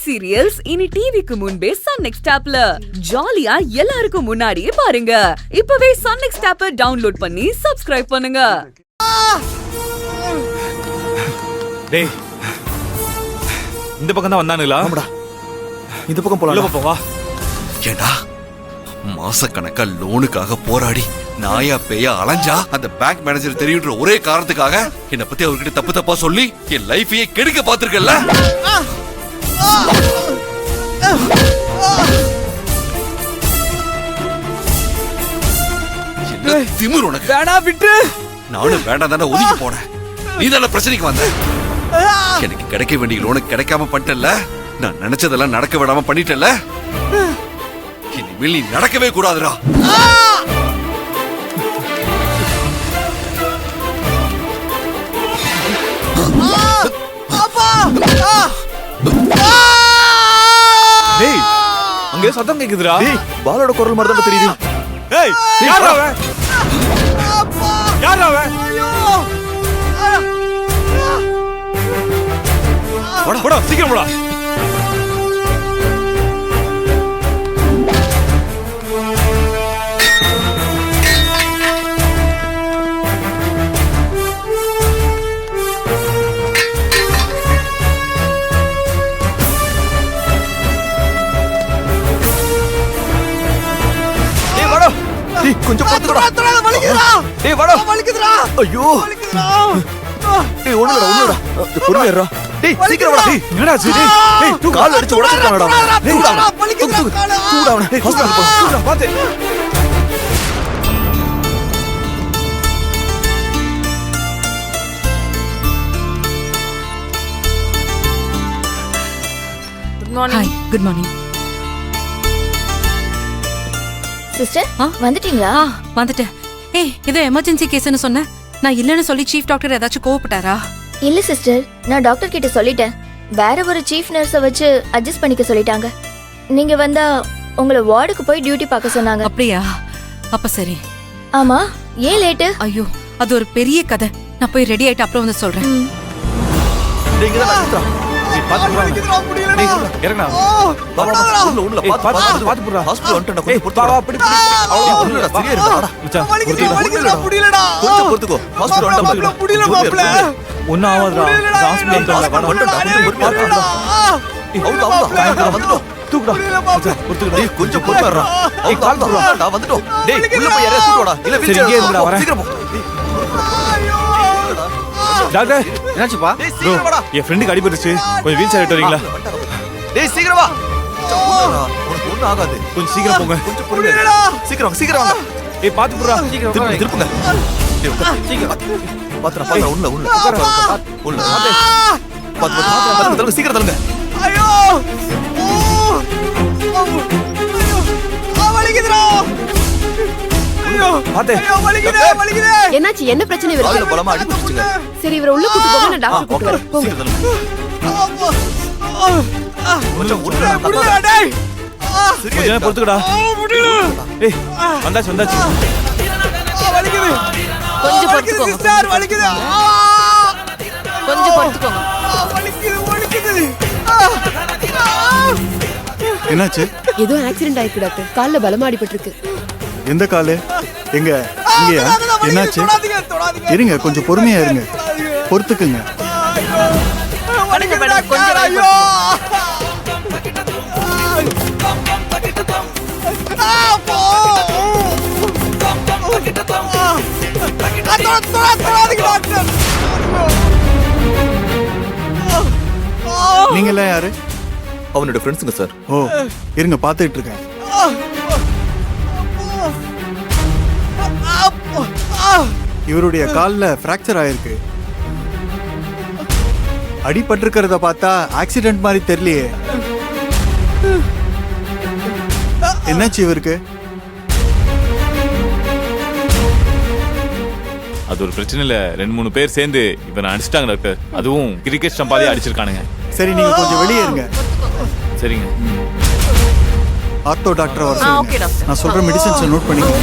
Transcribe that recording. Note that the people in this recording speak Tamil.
வெப் சீரியல்ஸ் இனி டிவிக்கு முன்பே சன் நெக்ஸ்ட் ஆப்ல ஜாலியா எல்லாருக்கும் முன்னாடியே பாருங்க. இப்பவே சன் நெக்ஸ்ட் ஆப்பை டவுன்லோட் பண்ணி சப்ஸ்கிரைப் பண்ணுங்க. டேய், இந்த பக்கம் தான் வந்தானுங்களா? ஆமாடா, இந்த பக்கம் போலாம். வா. ஏண்டா மாசக்கணக்கா லோனுக்காக போராடி நாயா பேயா அலைஞ்சா அந்த பேங்க் மேனேஜர் தெரியுன்ற ஒரே காரணத்துக்காக என்ன பத்தி அவர்கிட்ட தப்பு தப்பா சொல்லி என் லைஃபையே கெடுக்க பாத்துருக்கல. திமிர் உனக்கு. வேணா விட்டு. நானும் வேண்டாம் தானே ஒதுக்கி போனேன். நீ தானே பிரச்சனைக்கு வந்த. எனக்கு கிடைக்க வேண்டிய லோனுக்கு கிடைக்காம பண்ணிட்டல. நான் நினைச்சதெல்லாம் நடக்க விடாம பண்ணிட்டல. இனிமேல் நீ நடக்கவே கூடாதுடா. டேய், அங்க சத்தம் கேக்குதுடா. டேய், பாலோட குரல் மாதிரி தான் தெரியுது. ஏய், யாரா அவன்? யாரா அவன்? போடா, சீக்கிரம் போடா. கொஞ்சம் பொறுத்துடா. டேய் வாடா. வலிக்குதுடா. ஐயோ. டேய் ஒண்ணுடா. பொறுமையா இருடா. டேய் சீக்கிரம் வாடா. டேய், என்னடா ஆச்சு? டேய், கால் அடிச்சு உடைச்சிட்டானடா. டேய் வலிக்குதுடா. தூக்குடா அவனை. ஹாஸ்பிடல் போ. தூக்குடா, பாத்து. Good morning. Good morning sister. வந்துட்டீங்களா? வந்துட்டேன். ஏய், இது எமர்ஜென்சி கேஸ்னு சொன்னேன். நான் இல்லன்னு சொல்லி சீஃப் டாக்டர் ஏதாச்சும் கோவப்பட்டாரா? இல்ல சிஸ்டர், நான் டாக்டர் கிட்ட சொல்லிட்டேன். வேற ஒரு சீஃப் நர்ஸை வச்சு அட்ஜஸ்ட் பண்ணிக்க சொல்லிட்டாங்க. நீங்க வந்தா உங்களை வார்டுக்கு போய் டியூட்டி பார்க்க சொன்னாங்க. அப்படியா? அப்ப சரி. ஆமா, ஏன் லேட்டு? ஐயோ, அது ஒரு பெரிய கதை. நான் போய் ரெடி ஆயிட்டு அப்புறம் வந்து சொல்றேன். டேய் இங்க தான் நிறுத்துடா. டேய், பாத்து போடா. டேய், இறங்குடா. உள்ள ஏய், பாத்து போடா. ஹாஸ்பிடல் வந்துட்டேன். ஏய், கொஞ்சம் வா, பிடி. அவ்வளவு ஒண்ணுடா, சரியா இருக்குடா. மச்சான், முடியலடா. கொஞ்சம் பொறுத்துக்கோ. ஹாஸ்பிடல் வந்துட்டேன். முடியல மாப்ள. ஒண்ணும் ஆகாதுடா. ஹாஸ்பிடல் வந்துட்டோம். வந்துட்டோம். தூக்குடா. மச்சான், பொறுத்துக்கடா. டேய் கொஞ்சம் பொறுமையா இருடா. நான் வந்துட்டோம். டேய் உள்ள போய் யாரையா தூக்குடா. இல்ல சரி, இங்கே இருடா, வரேன். சீக்கிரம் போ. டாக்டர், என்னாச்சுப்பா? டேய் bro, சீக்கிரம் வாடா. என் ஃப்ரெண்டுக்கு அடிபட்டுச்சு. கொஞ்சம் வீல் சேர் எடுத்து வரீங்களா? டேய் சீக்கிரம் வா. உனக்கு ஒண்ணும் ஆகாது. கொஞ்சம் சீக்கிரம் போங்க. கொஞ்சம் பொறுமையா இரு. சீக்கிரம் வாங்க. ஏய், பாத்து போடா. திருப்புங்க. டேய் உட்கார். சீக்கிரம் பாத்துடா. உள்ள. பாத்து. சீக்கிரம் தள்ளுங்க. ஐயோ. வலிக்குதுடா. பாத்து. வலிக்குது. என்னாச்சு? என்ன பிரச்சனை இவருக்கு? கால்ல பலமா அடிபட்டுச்சுங்க. சரி, இவரை உள்ள கூட்டி போங்க, நான் டாக்டர் கூட்டி வரேன். போங்க. சீக்கிரம் தள்ளுங்க. கொஞ்சம் உள்ள டேய். கொஞ்ச நேரம் பொறுத்துக்கடா. ஏய், வந்தாச்சு. வலிக்குது. கொஞ்சம் பொறுத்துக்கோங்க. சார் வலிக்குது. கொஞ்சம் பொறுத்துக்கோங்க. வலிக்குது. என்னாச்சு? ஏதோ ஆக்சிடென்ட் ஆயிருக்கு டாக்டர். கால்ல பலமா அடிபட்டிருக்கு. எந்த காலு? எங்க? இங்கயா? என்னாச்சு? இருங்க, கொஞ்சம் பொறுமையா இருங்க. பொறுத்துக்குங்க. நீங்க எல்லாம் யாரு? அவனோட ஃப்ரெண்ட்ஸுங்க சார். ஓ, இருங்க, பாத்துட்டு இருக்கேன். இவருடைய கால்ல பிராக்சர் ஆயிருக்கு. அடிபட்டிருக்கிறத பார்த்தா ஆக்சிடென்ட் மாதிரி தெரியலையே. என்னாச்சு இவருக்கு? அது ஒரு பிரச்சனை இல்ல. 2-3 பேர் சேர்ந்து இவனை அடிச்சிட்டாங்க டாக்டர். அதுவும் கிரிக்கெட் ஸ்டம்பாலே அடிச்சிருக்கானுங்க. சரி, நீங்க கொஞ்சம் வெளியே இருங்க. சரிங்க. ஆர்த்தோ டாக்டர் வர ஓகே சொல்லுங்க. டாக்டர். நான் சொல்ற மெடிசன்ஸை நோட் பண்ணிக்கோங்க.